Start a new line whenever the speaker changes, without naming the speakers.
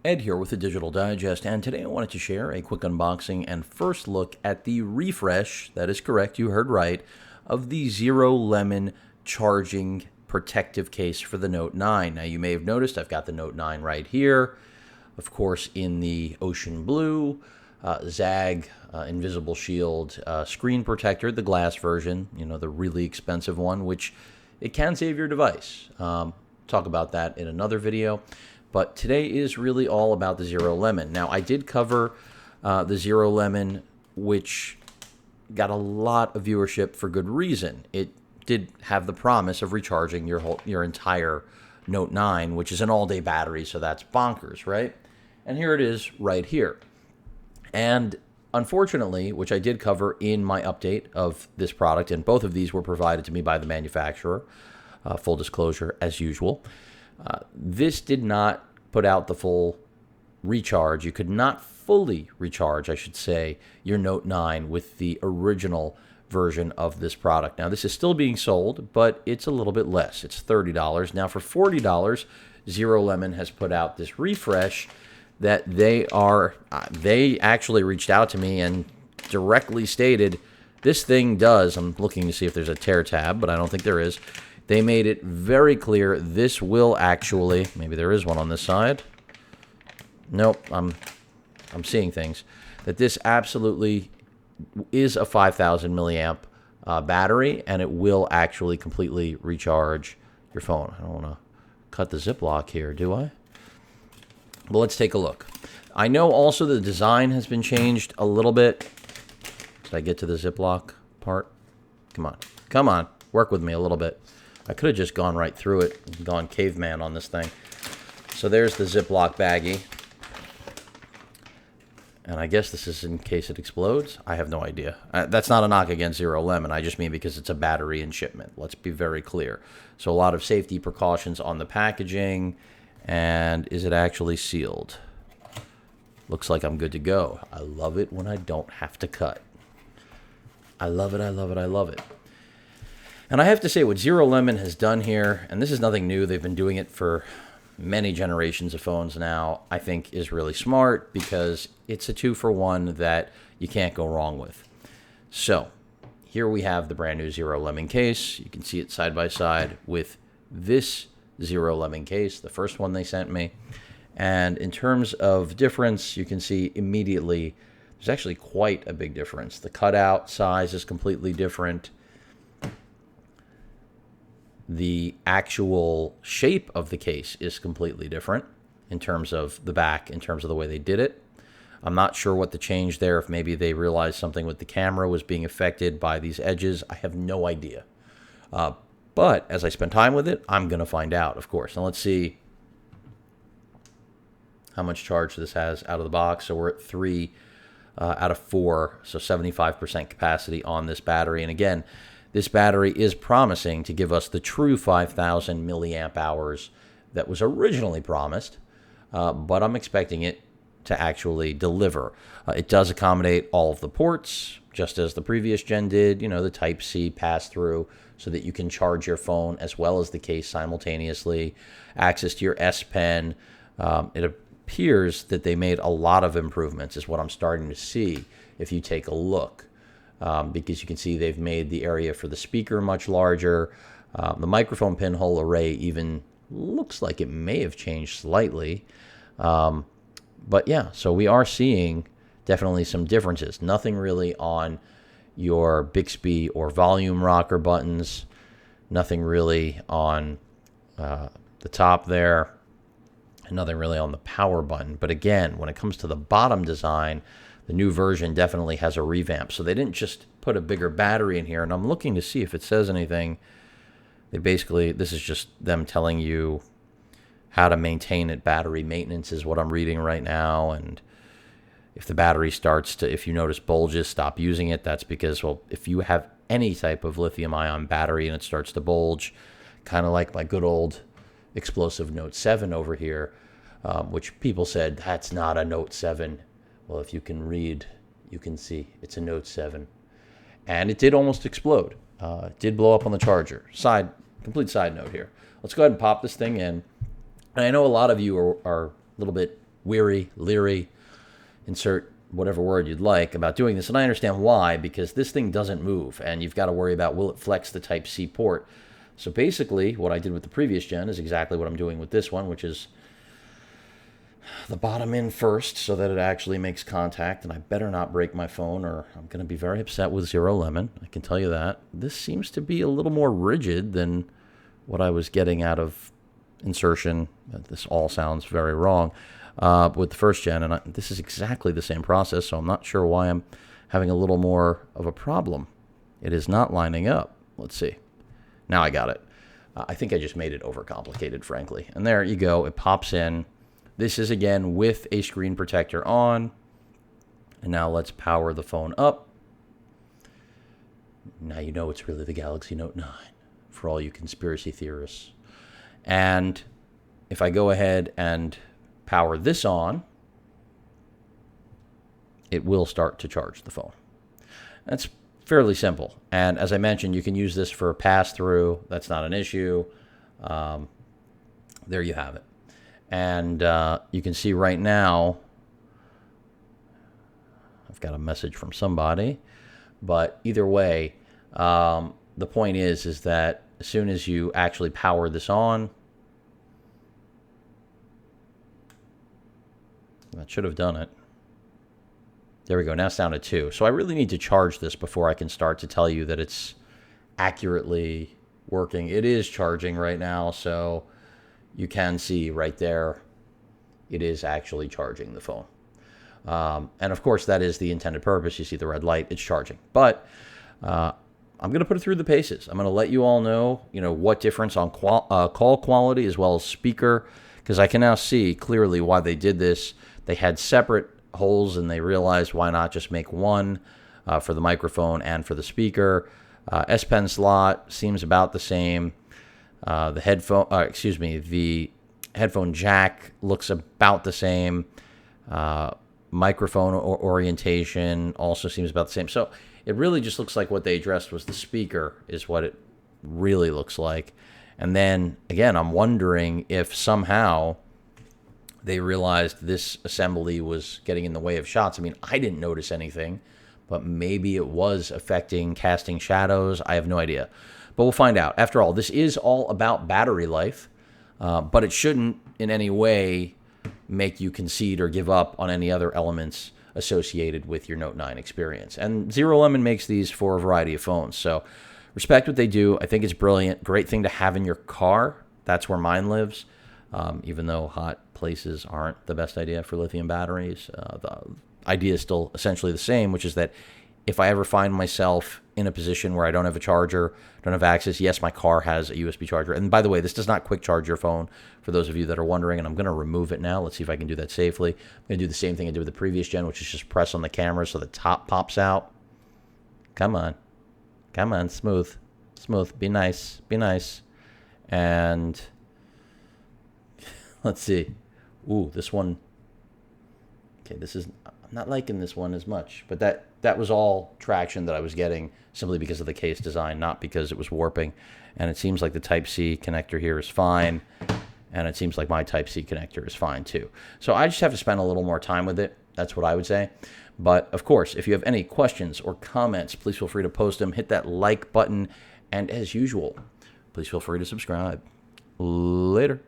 Ed here with the Digital Digest, and today I wanted to share a quick unboxing and first look at the refresh, that is correct, you heard right, of the ZeroLemon charging protective case for the Note 9. Now you may have noticed I've got the Note 9 right here, of course in the ocean blue, ZAG invisible shield screen protector, the glass version, the really expensive one, which it can save your device. Talk about that in another video. But today is really all about the ZeroLemon. Now, I did cover the ZeroLemon, which got a lot of viewership for good reason. It did have the promise of recharging your entire Note 9, which is an all-day battery, so that's bonkers, right? And here it is right here. And unfortunately, which I did cover in my update of this product, and both of these were provided to me by the manufacturer, full disclosure as usual, this did not put out the full recharge. You could not fully recharge, I should say, your Note 9 with the original version of this product. Now, this is still being sold, but it's a little bit less. It's $30. Now, for $40, ZeroLemon has put out this refresh that they actually reached out to me and directly stated, this thing does, I'm looking to see if there's a tear tab, but I don't think there is. They made it very clear this will actually, maybe there is one on this side. Nope, I'm seeing things. That this absolutely is a 5,000 milliamp battery, and it will actually completely recharge your phone. I don't want to cut the Ziploc here, do I? Well, let's take a look. I know also the design has been changed a little bit. Did I get to the Ziploc part? Come on, work with me a little bit. I could have just gone right through it and gone caveman on this thing. So there's the Ziploc baggie. And I guess this is in case it explodes. I have no idea. That's not a knock against ZeroLemon. I just mean because it's a battery in shipment. Let's be very clear. So a lot of safety precautions on the packaging. And is it actually sealed? Looks like I'm good to go. I love it when I don't have to cut. I love it, I love it, I love it. And I have to say, what ZeroLemon has done here, and this is nothing new, they've been doing it for many generations of phones now, I think is really smart because it's a 2-for-1 that you can't go wrong with. So, here we have the brand new ZeroLemon case. You can see it side by side with this ZeroLemon case, the first one they sent me. And in terms of difference, you can see immediately there's actually quite a big difference. The cutout size is completely different. The actual shape of the case is completely different in terms of the back, in terms of the way they did it. I'm not sure what the change there, if maybe they realized something with the camera was being affected by these edges. I have no idea. But as I spend time with it, I'm going to find out, of course. Now let's see how much charge this has out of the box. So we're at 3 out of 4, so 75% capacity on this battery. And again, this battery is promising to give us the true 5,000 milliamp hours that was originally promised, but I'm expecting it to actually deliver. It does accommodate all of the ports, just as the previous gen did, the Type-C pass-through, so that you can charge your phone as well as the case simultaneously, access to your S Pen. It appears that they made a lot of improvements, is what I'm starting to see if you take a look. Because you can see they've made the area for the speaker much larger. The microphone pinhole array even looks like it may have changed slightly. But yeah, so we are seeing definitely some differences. Nothing really on your Bixby or volume rocker buttons. Nothing really on the top there. And nothing really on the power button. But again, when it comes to the bottom design, the new version definitely has a revamp. So they didn't just put a bigger battery in here. And I'm looking to see if it says anything. They basically, this is just them telling you how to maintain it. Battery maintenance is what I'm reading right now. And if the battery starts to, if you notice bulges, stop using it. That's because, well, if you have any type of lithium-ion battery and it starts to bulge, kind of like my good old explosive Note 7 over here, which people said, that's not a Note 7. Well, if you can read, you can see it's a Note 7. And it did almost explode. It did blow up on the charger. Complete side note here. Let's go ahead and pop this thing in. And I know a lot of you are a little bit weary, leery, insert whatever word you'd like about doing this. And I understand why, because this thing doesn't move, and you've got to worry about, will it flex the Type-C port? So basically, what I did with the previous gen is exactly what I'm doing with this one, which is the bottom in first so that it actually makes contact. And I better not break my phone, or I'm going to be very upset with ZeroLemon. I can tell you that. This seems to be a little more rigid than what I was getting out of insertion. This all sounds very wrong with the first gen, and this is exactly the same process, so I'm not sure why I'm having a little more of a problem. It is not lining up. Let's see. Now I got it. I think I just made it overcomplicated, frankly. And there you go. It pops in. This is, again, with a screen protector on. And now let's power the phone up. Now you know it's really the Galaxy Note 9 for all you conspiracy theorists. And if I go ahead and power this on, it will start to charge the phone. That's fairly simple. And as I mentioned, you can use this for pass-through. That's not an issue. There you have it. And you can see right now, I've got a message from somebody. But either way, the point is that as soon as you actually power this on, that should have done it. There we go. Now it's down to 2. So I really need to charge this before I can start to tell you that it's accurately working. It is charging right now, so you can see right there it is actually charging the phone. And of course, that is the intended purpose. You see the red light, it's charging. But I'm going to put it through the paces. I'm going to let you all know, what difference on call quality as well as speaker, because I can now see clearly why they did this. They had separate holes, and they realized why not just make one for the microphone and for the speaker. S Pen slot seems about the same. The headphone jack looks about the same. Microphone orientation also seems about the same. So it really just looks like what they addressed was the speaker is what it really looks like. And then, again, I'm wondering if somehow they realized this assembly was getting in the way of shots. I mean, I didn't notice anything, but maybe it was affecting casting shadows. I have no idea. But we'll find out. After all, this is all about battery life, but it shouldn't in any way make you concede or give up on any other elements associated with your Note 9 experience. And ZeroLemon makes these for a variety of phones, so respect what they do. I think it's brilliant. Great thing to have in your car. That's where mine lives. Even though hot places aren't the best idea for lithium batteries, the idea is still essentially the same, which is that if I ever find myself in a position where I don't have a charger, don't have access, yes, my car has a USB charger. And by the way, this does not quick charge your phone, for those of you that are wondering, and I'm going to remove it now. Let's see if I can do that safely. I'm going to do the same thing I did with the previous gen, which is just press on the camera so the top pops out. Come on. Come on, smooth. Smooth. Be nice. Be nice. And let's see. Ooh, this one. Okay, this is, I'm not liking this one as much, but that was all traction that I was getting simply because of the case design, not because it was warping. And it seems like the Type-C connector here is fine, and it seems like my Type-C connector is fine too. So I just have to spend a little more time with it. That's what I would say. But of course, if you have any questions or comments, please feel free to post them. Hit that like button, and as usual, please feel free to subscribe. Later.